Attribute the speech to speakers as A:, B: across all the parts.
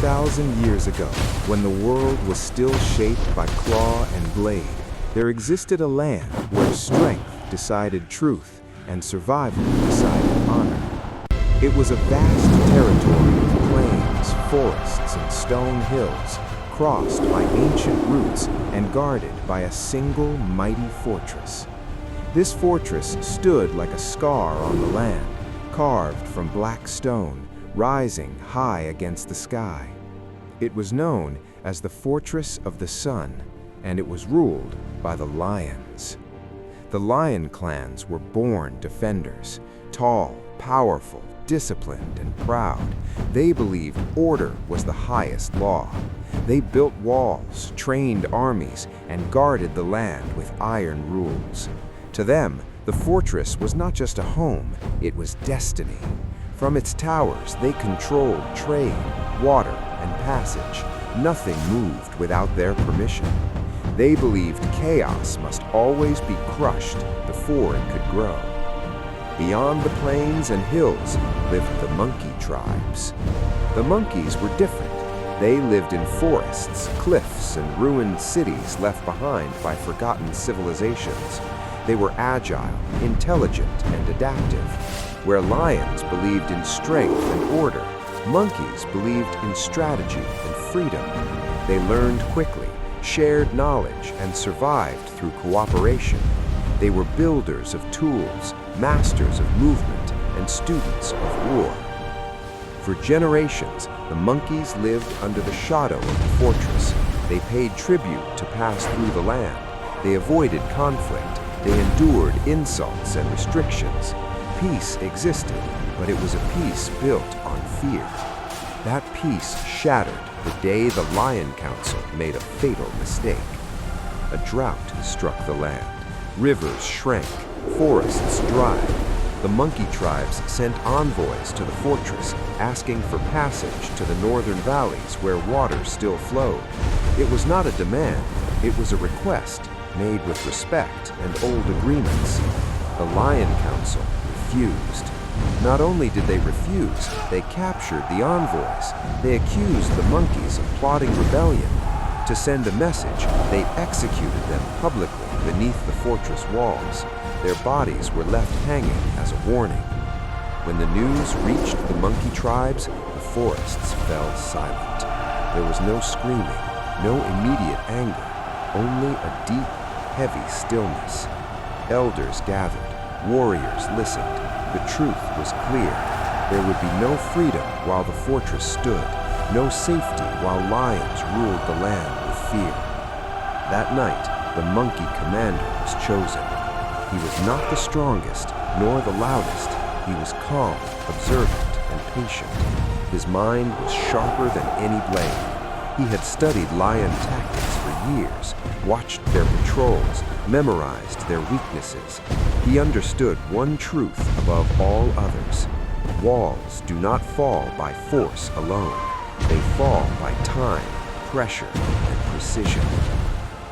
A: 2,000 years ago, when the world was still shaped by claw and blade, there existed a land where strength decided truth and survival decided honor. It was a vast territory of plains, forests, and stone hills, crossed by ancient routes and guarded by a single mighty fortress. This fortress stood like a scar on the land, carved from black stone, rising high against the sky. It was known as the Fortress of the Sun, and it was ruled by the Lions. The Lion clans were born defenders, tall, powerful, disciplined, and proud. They believed order was the highest law. They built walls, trained armies, and guarded the land with iron rules. To them, the fortress was not just a home, it was destiny. From its towers, they controlled trade, water, and passage. Nothing moved without their permission. They believed chaos must always be crushed before it could grow. Beyond the plains and hills lived the monkey tribes. The monkeys were different. They lived in forests, cliffs, and ruined cities left behind by forgotten civilizations. They were agile, intelligent, and adaptive. Where lions believed in strength and order, monkeys believed in strategy and freedom. They learned quickly, shared knowledge, and survived through cooperation. They were builders of tools, masters of movement, and students of war. For generations, the monkeys lived under the shadow of the fortress. They paid tribute to pass through the land. They avoided conflict. They endured insults and restrictions. Peace existed, but it was a peace built on fear. That peace shattered the day the Lion Council made a fatal mistake. A drought struck the land. Rivers shrank, forests dried. The monkey tribes sent envoys to the fortress, asking for passage to the northern valleys where water still flowed. It was not a demand, it was a request, made with respect and old agreements. The Lion Council refused. Not only did they refuse, they captured the envoys. They accused the monkeys of plotting rebellion. To send a message, they executed them publicly beneath the fortress walls. Their bodies were left hanging as a warning. When the news reached the monkey tribes, the forests fell silent. There was no screaming, no immediate anger, only a deep, heavy stillness. Elders gathered. Warriors listened. The truth was clear. There would be no freedom while the fortress stood, no safety while lions ruled the land with fear. That night, the monkey commander was chosen. He was not the strongest, nor the loudest. He was calm, observant, and patient. His mind was sharper than any blade. He had studied lion tactics for years, watched their patrols, memorized their weaknesses. He understood one truth above all others. Walls do not fall by force alone. They fall by time, pressure, and precision.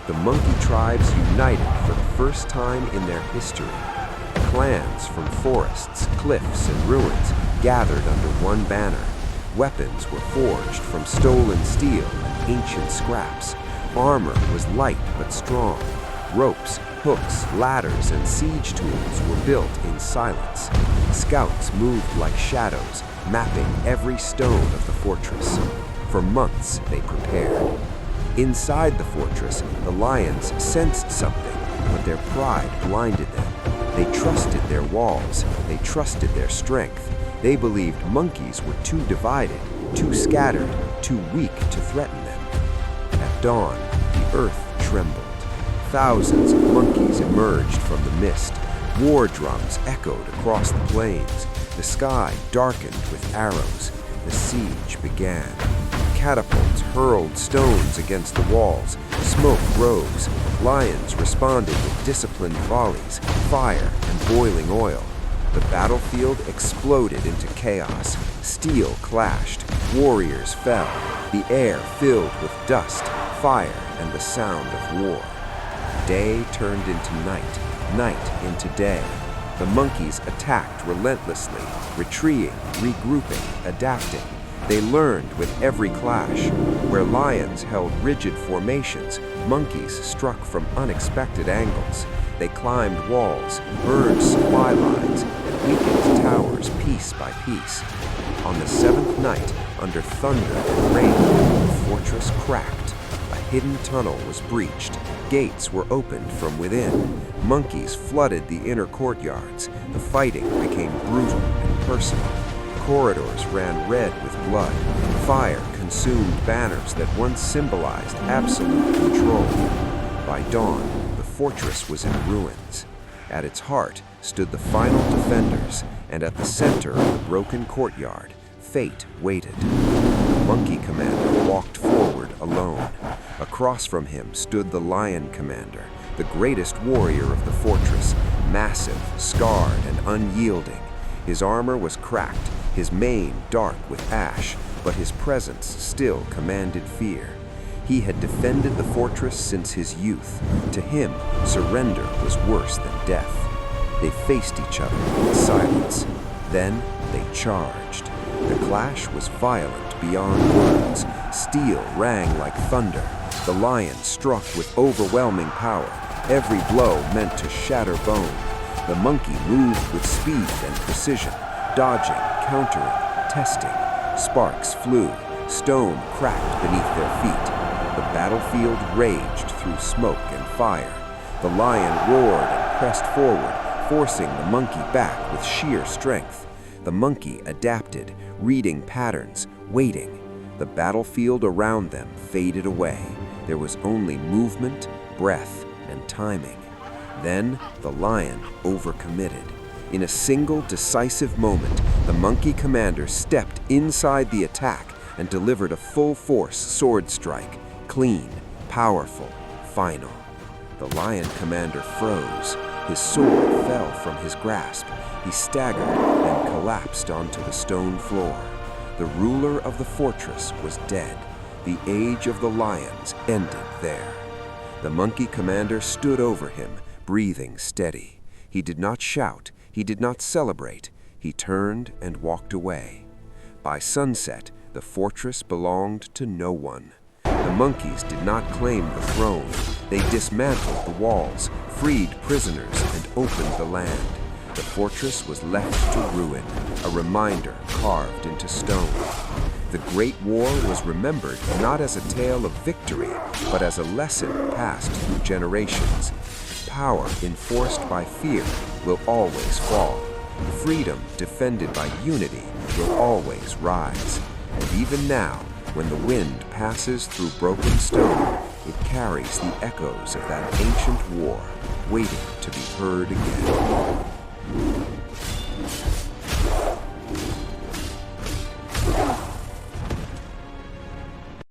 A: The monkey tribes united for the first time in their history. Clans from forests, cliffs, and ruins gathered under one banner. Weapons were forged from stolen steel and ancient scraps. Armor was light but strong. Ropes, hooks, ladders, and siege tools were built in silence. Scouts moved like shadows, mapping every stone of the fortress. For months, they prepared. Inside the fortress, the lions sensed something, but their pride blinded them. They trusted their walls. They trusted their strength. They believed monkeys were too divided, too scattered, too weak to threaten them. At dawn, the earth trembled. Thousands of monkeys emerged from the mist. War drums echoed across the plains. The sky darkened with arrows. The siege began. Catapults hurled stones against the walls. Smoke rose. Lions responded with disciplined volleys, fire, and boiling oil. The battlefield exploded into chaos. Steel clashed. Warriors fell. The air filled with dust, fire, and the sound of war. Day turned into night, night into day. The monkeys attacked relentlessly, retreating, regrouping, adapting.
B: They learned with every clash. Where lions held rigid formations, monkeys struck from unexpected angles. They climbed walls, burned supply lines, and weakened towers piece by piece. On the seventh night, under thunder and rain, the fortress cracked. A hidden tunnel was breached. Gates were opened from within. Monkeys flooded the inner courtyards. The fighting became brutal and personal. Corridors ran red with blood. Fire consumed banners that once symbolized absolute control. By dawn, the fortress was in ruins. At its heart stood the final defenders, and at the center of the broken courtyard, fate waited. The monkey commander walked forward alone. Across from him stood the lion commander, the greatest warrior of the fortress, massive, scarred, and unyielding. His armor was cracked, his mane dark with ash, but his presence still commanded fear. He had defended the fortress since his youth. To him, surrender was worse than death. They faced each other in silence. Then they charged. The clash was violent beyond words. Steel rang like thunder. The lion struck with overwhelming power. Every blow meant to shatter bone. The monkey moved with speed and precision, dodging, countering, testing. Sparks flew. Stone cracked beneath their feet. The battlefield raged through smoke and fire. The lion roared and pressed forward, forcing the monkey back with sheer strength. The monkey adapted, reading patterns, waiting. The battlefield around them faded away. There was only movement, breath, and timing. Then the lion overcommitted. In a single decisive moment, the monkey commander stepped inside the attack and delivered a full-force sword strike. Clean, powerful, final. The lion commander froze. His sword fell from his grasp. He staggered and collapsed onto the stone floor. The ruler of the fortress was dead. The age of the lions ended there. The monkey commander stood over him, breathing steady. He did not shout. He did not celebrate. He turned and walked away. By sunset, the fortress belonged to no one. The monkeys did not claim the throne. They dismantled the walls, freed prisoners, and opened the land. The fortress was left to ruin, a reminder carved into stone. The Great War was remembered not as a tale of victory, but as a lesson passed through generations. Power enforced by fear will always fall. Freedom defended by unity will always rise. And even now, when the wind passes through broken stone, it carries the echoes of that ancient war, waiting to be heard again.